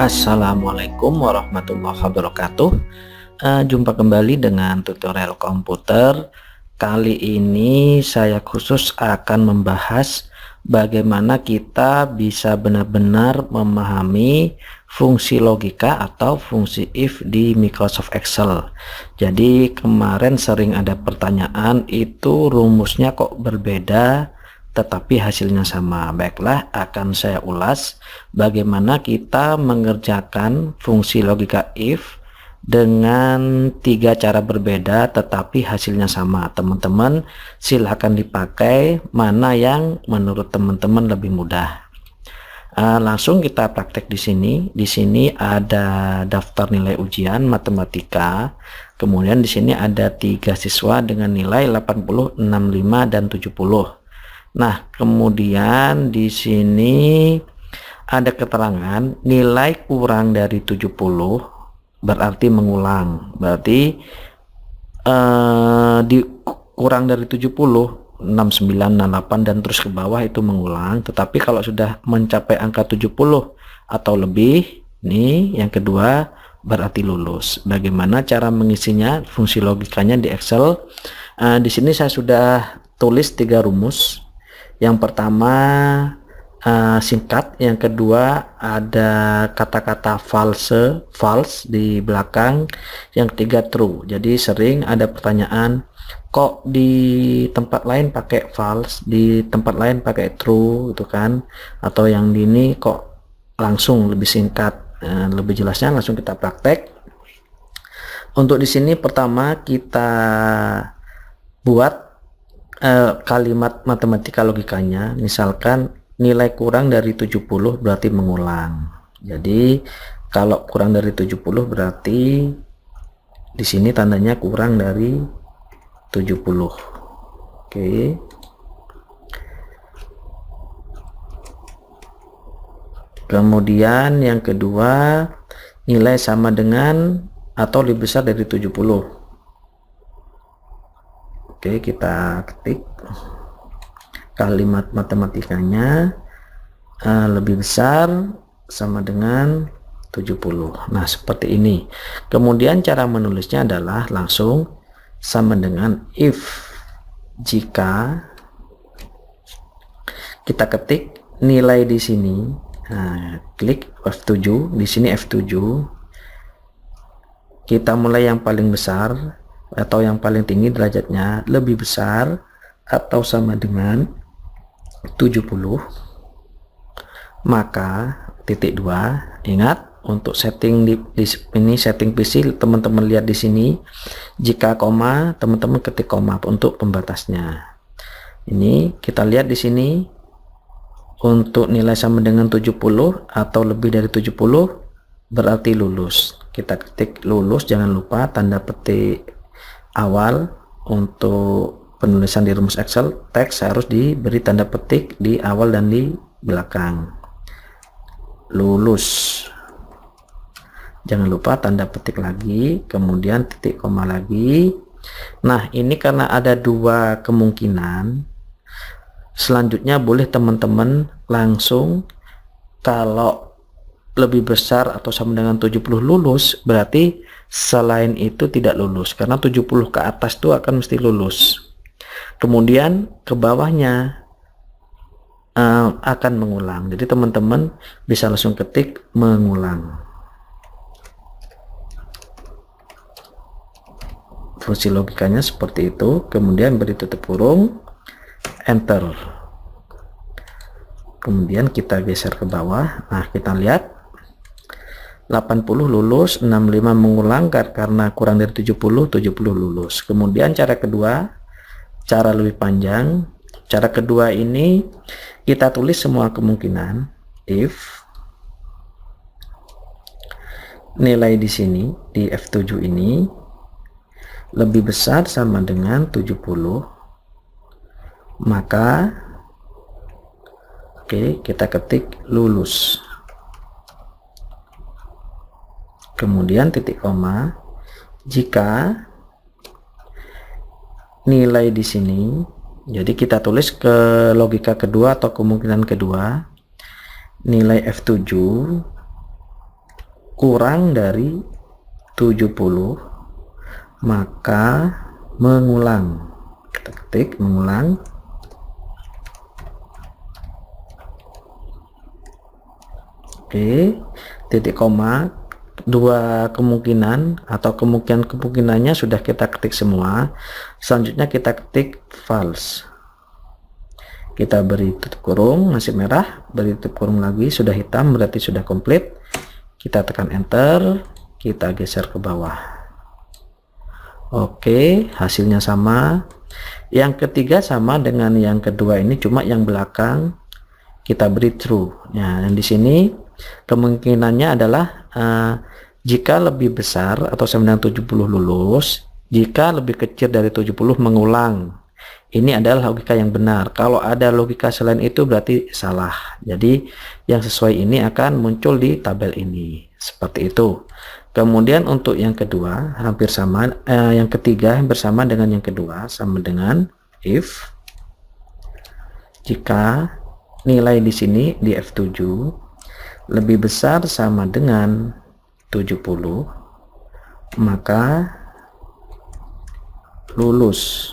Assalamualaikum warahmatullahi wabarakatuh. Jumpa kembali dengan tutorial komputer. Kali ini saya khusus akan membahas bagaimana kita bisa benar-benar memahami fungsi logika atau fungsi if di Microsoft Excel. Jadi kemarin sering ada pertanyaan, itu rumusnya kok berbeda tetapi hasilnya sama. Baiklah, akan saya ulas bagaimana kita mengerjakan fungsi logika if dengan 3 cara berbeda tetapi hasilnya sama. Teman-teman silahkan dipakai mana yang menurut teman-teman lebih mudah. Langsung kita praktek di sini. Di sini ada daftar nilai ujian matematika. Kemudian di sini ada 3 siswa dengan nilai 80, 65 dan 70. Nah, kemudian di sini ada keterangan nilai kurang dari 70 berarti mengulang. Berarti kurang dari 70, 69, 68 dan terus ke bawah itu mengulang. Tetapi kalau sudah mencapai angka 70 atau lebih, ini yang kedua berarti lulus. Bagaimana cara mengisinya, fungsi logikanya di Excel? Di sini saya sudah tulis 3 rumus. Yang pertama singkat, yang kedua ada kata-kata false di belakang, yang ketiga true. Jadi sering ada pertanyaan, kok di tempat lain pakai false, di tempat lain pakai true gitu kan, atau yang di ini kok langsung lebih singkat. Lebih jelasnya langsung kita praktek. Untuk di sini pertama kita buat kalimat matematika logikanya. Misalkan nilai kurang dari 70 berarti mengulang. Jadi kalau kurang dari 70 berarti di sini tandanya kurang dari 70. Oke. Kemudian yang kedua, nilai sama dengan atau lebih besar dari 70. Oke, kita ketik kalimat matematikanya lebih besar sama dengan 70. Nah, seperti ini. Kemudian cara menulisnya adalah langsung sama dengan if. Jika kita ketik nilai di sini, klik F7, di sini F7. Kita mulai yang paling besar atau yang paling tinggi derajatnya, lebih besar atau sama dengan 70, maka titik 2. Ingat, untuk setting di ini setting PC, teman-teman lihat di sini. Jika koma, teman-teman ketik koma untuk pembatasnya. Ini kita lihat di sini, untuk nilai sama dengan 70 atau lebih dari 70 berarti lulus. Kita ketik lulus, jangan lupa tanda petik awal. Untuk penulisan di rumus Excel, teks harus diberi tanda petik di awal dan di belakang. Lulus, jangan lupa tanda petik lagi, kemudian titik koma lagi. Nah, ini karena ada 2 kemungkinan. Selanjutnya boleh teman-teman langsung, kalau lebih besar atau sama dengan 70 lulus, berarti selain itu tidak lulus, karena 70 ke atas itu akan mesti lulus. Kemudian ke bawahnya akan mengulang. Jadi teman-teman bisa langsung ketik mengulang. Fungsi logikanya seperti itu. Kemudian beri tutup kurung, enter. Kemudian kita geser ke bawah. Nah, kita lihat 80 lulus, 65 mengulang karena kurang dari 70, 70 lulus. Kemudian cara kedua, cara lebih panjang. Cara kedua ini kita tulis semua kemungkinan. If nilai di sini di F7 ini lebih besar sama dengan 70, maka kita ketik lulus. Kemudian titik koma. Jika nilai di sini, jadi kita tulis ke logika kedua atau kemungkinan kedua, nilai F7 kurang dari 70, maka mengulang. Kita ketik mengulang. Oke, titik koma, dua kemungkinan atau kemungkinannya sudah kita ketik semua. Selanjutnya kita ketik false. Kita beri tutup kurung, masih merah, beri tutup kurung lagi, sudah hitam, berarti sudah komplit. Kita tekan enter, kita geser ke bawah. Oke, hasilnya sama. Yang ketiga sama dengan yang kedua ini, cuma yang belakang kita beri true. Nah, yang di sini kemungkinannya adalah jika lebih besar atau sama dengan 70 lulus, jika lebih kecil dari 70 mengulang. Ini adalah logika yang benar. Kalau ada logika selain itu berarti salah. Jadi yang sesuai ini akan muncul di tabel ini. Seperti itu. Kemudian untuk yang kedua hampir sama, yang ketiga hampir sama dengan yang kedua, sama dengan if jika nilai di sini di F7 lebih besar sama dengan 70, maka lulus.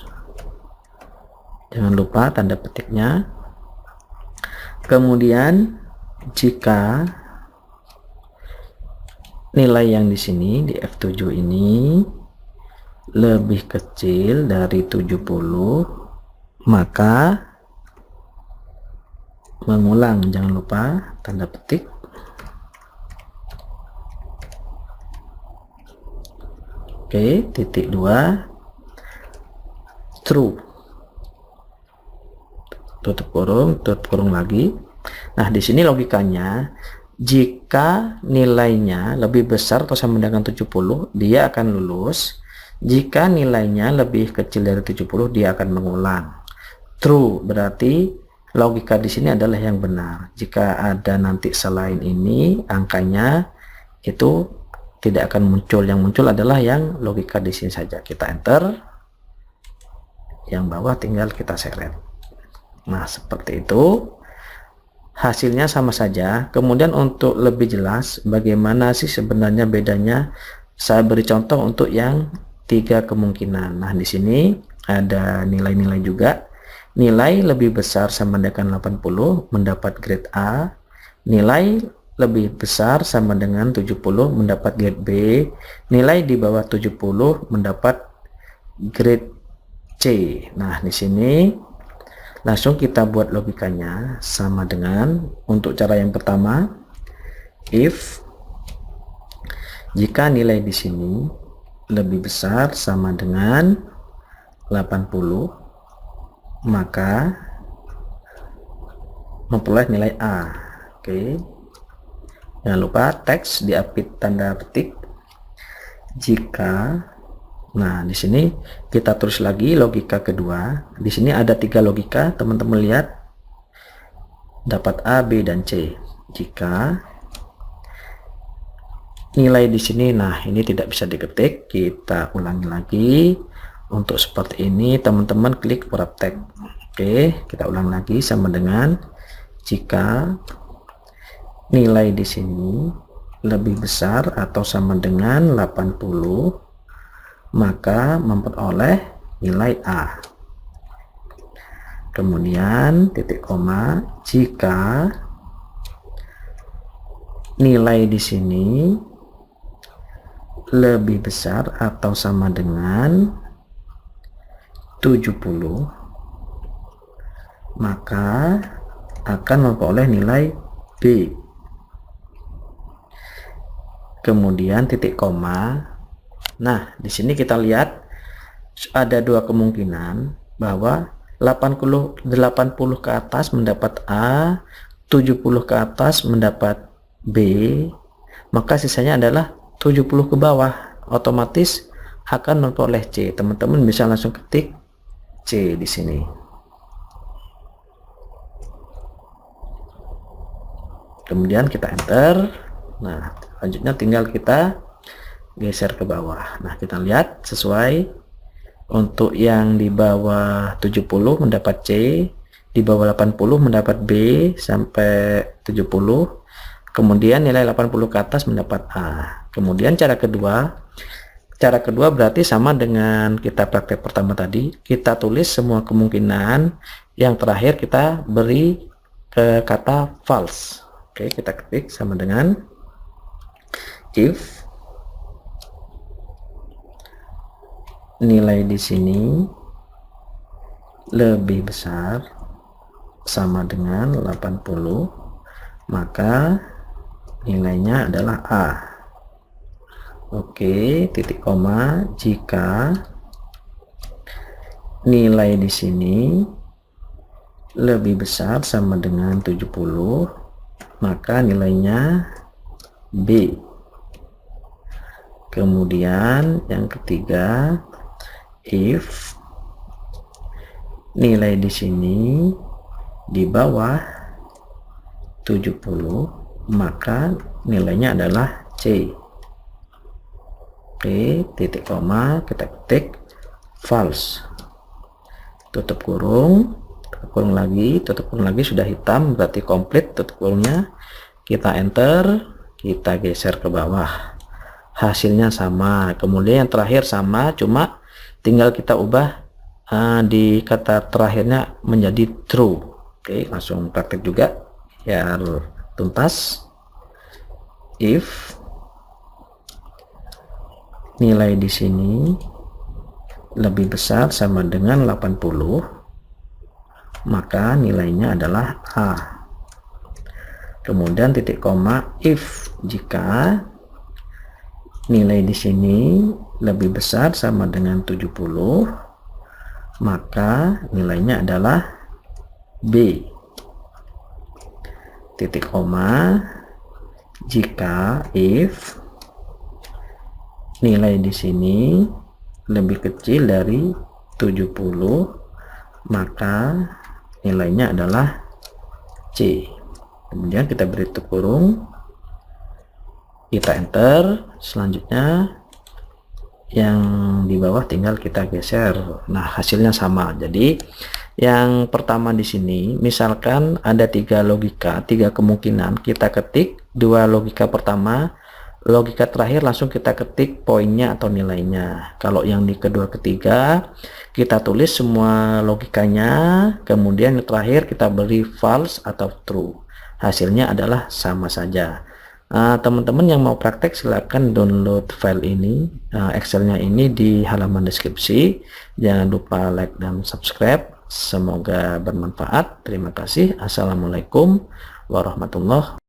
Jangan lupa tanda petiknya. Kemudian jika nilai yang di sini di F7 ini lebih kecil dari 70, maka mengulang. Jangan lupa tanda petik. Oke, titik 2 true. Tutup kurung lagi. Nah, di sini logikanya jika nilainya lebih besar atau sama dengan 70, dia akan lulus. Jika nilainya lebih kecil dari 70, dia akan mengulang. True berarti logika di sini adalah yang benar. Jika ada nanti selain ini angkanya itu tidak akan muncul. Yang muncul adalah yang logika di sini saja. Kita enter. Yang bawah tinggal kita seret. Nah, seperti itu. Hasilnya sama saja. Kemudian untuk lebih jelas bagaimana sih sebenarnya bedanya, saya beri contoh untuk yang 3 kemungkinan. Nah, di sini ada nilai-nilai juga. Nilai lebih besar sama dengan 80 mendapat grade A. Nilai lebih besar sama dengan 70 mendapat grade B. Nilai di bawah 70 mendapat grade C. Nah, di sini langsung kita buat logikanya sama dengan untuk cara yang pertama, if jika nilai di sini lebih besar sama dengan 80, maka memperoleh nilai A. Oke. Jangan lupa teks diapit tanda petik. Jika, nah di sini kita tulis lagi logika kedua. Di sini ada 3 logika, teman-teman lihat. Dapat A, B, dan C. Jika nilai di sini, nah ini tidak bisa diketik, kita ulangi lagi. Untuk seperti ini, teman-teman klik wrap text. Oke, kita ulang lagi sama dengan jika nilai di sini lebih besar atau sama dengan 80, maka memperoleh nilai A. Kemudian titik koma, jika nilai di sini lebih besar atau sama dengan 70, maka akan memperoleh nilai B. Kemudian titik koma. Nah, di sini kita lihat ada 2 kemungkinan bahwa 80 ke atas mendapat A, 70 ke atas mendapat B, maka sisanya adalah 70 ke bawah, otomatis akan memperoleh C. Teman-teman bisa langsung ketik C di sini. Kemudian kita enter. Nah, selanjutnya tinggal kita geser ke bawah. Nah, kita lihat sesuai. Untuk yang di bawah 70 mendapat C, di bawah 80 mendapat B sampai 70. kemudian nilai 80 ke atas mendapat A. Kemudian cara kedua berarti sama dengan kita praktek pertama tadi, kita tulis semua kemungkinan, yang terakhir kita beri ke kata false. Oke, kita ketik sama dengan if nilai di sini lebih besar sama dengan 80, maka nilainya adalah A. Oke, titik koma, jika nilai di sini lebih besar sama dengan 70, maka nilainya B. Kemudian yang ketiga, if nilai di sini di bawah 70, maka nilainya adalah C. Oke, titik koma, kita ketik false, tutup kurung lagi, tutup kurung lagi, sudah hitam berarti komplit tutup kurungnya. Kita enter, kita geser ke bawah, hasilnya sama. Kemudian yang terakhir sama, cuma tinggal kita ubah di kata terakhirnya menjadi true. Oke, langsung praktek juga biar tuntas. If nilai di sini lebih besar sama dengan 80, maka nilainya adalah A. Kemudian titik koma, if jika nilai di sini lebih besar sama dengan 70, maka nilainya adalah B. Titik koma, jika if nilai di sini lebih kecil dari 70, maka nilainya adalah C. Kemudian kita beri tutup kurung, kita enter. Selanjutnya yang di bawah tinggal kita geser. Nah, hasilnya sama. Jadi yang pertama di sini, misalkan ada 3 logika, 3 kemungkinan, kita ketik 2 logika pertama, logika terakhir langsung kita ketik poinnya atau nilainya. Kalau yang di kedua ketiga, kita tulis semua logikanya, kemudian yang terakhir kita beri false atau true. Hasilnya adalah sama saja. Teman-teman yang mau praktek silahkan download file ini, Excelnya ini di halaman deskripsi. Jangan lupa like dan subscribe. Semoga bermanfaat. Terima kasih. Assalamualaikum warahmatullahi wabarakatuh.